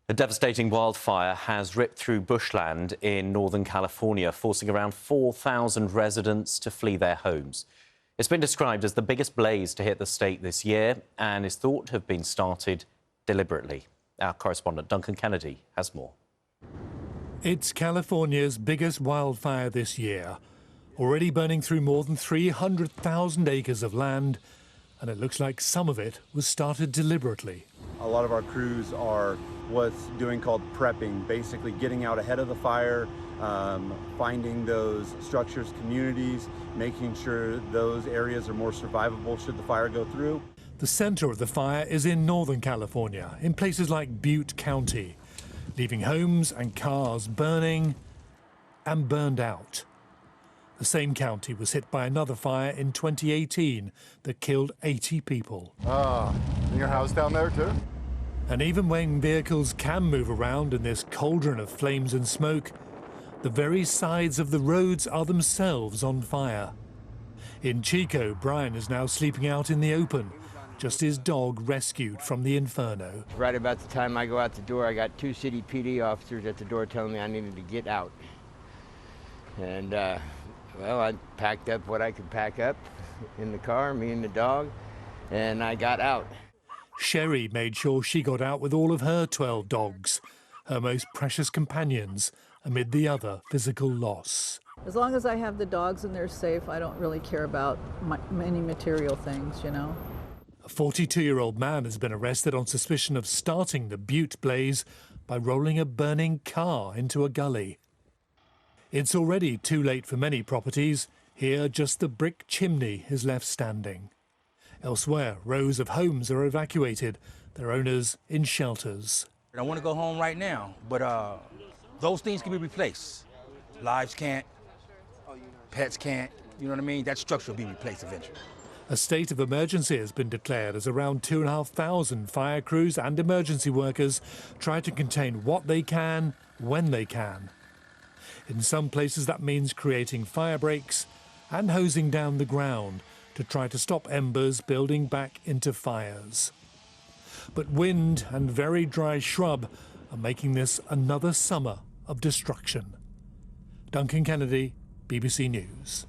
A devastating wildfire has ripped through bushland in Northern California, forcing around 4,000 residents to flee their homes. It's been described as the biggest blaze to hit the state this year and is thought to have been started deliberately. Our correspondent Duncan Kennedy has more. It's California's biggest wildfire this year, already burning through more than 300,000 acres of land, and it looks like some of it was started deliberately. A lot of our crews are what's doing called prepping, basically getting out ahead of the fire, finding those structures, communities, making sure those areas are more survivable should the fire go through. The center of the fire is in Northern California, in places like Butte County, leaving homes and cars burning and burned out. The same county was hit by another fire in 2018 that killed 80 people. In your house down there too? And even when vehicles can move around in this cauldron of flames and smoke, the very sides of the roads are themselves on fire. In Chico, Brian is now sleeping out in the open, just his dog rescued from the inferno. Right about the time I go out the door, I got 2 city PD officers at the door telling me I needed to get out. And, well, I packed up what I could pack up in the car, me and the dog, and I got out. Sherry made sure she got out with all of her 12 dogs, her most precious companions, amid the other physical loss. As long as I have the dogs and they're safe, I don't really care about many material things, you know. A 42-year-old man has been arrested on suspicion of starting the Butte blaze by rolling a burning car into a gully. It's already too late for many properties. Here, just the brick chimney is left standing. Elsewhere, rows of homes are evacuated, their owners in shelters. I want to go home right now, but those things can be replaced. Lives can't, pets can't, you know what I mean? That structure will be replaced eventually. A state of emergency has been declared as around 2,500 fire crews and emergency workers try to contain what they can, when they can. In some places that means creating fire breaks and hosing down the ground to try to stop embers building back into fires. But wind and very dry shrub are making this another summer of destruction. Duncan Kennedy, BBC News.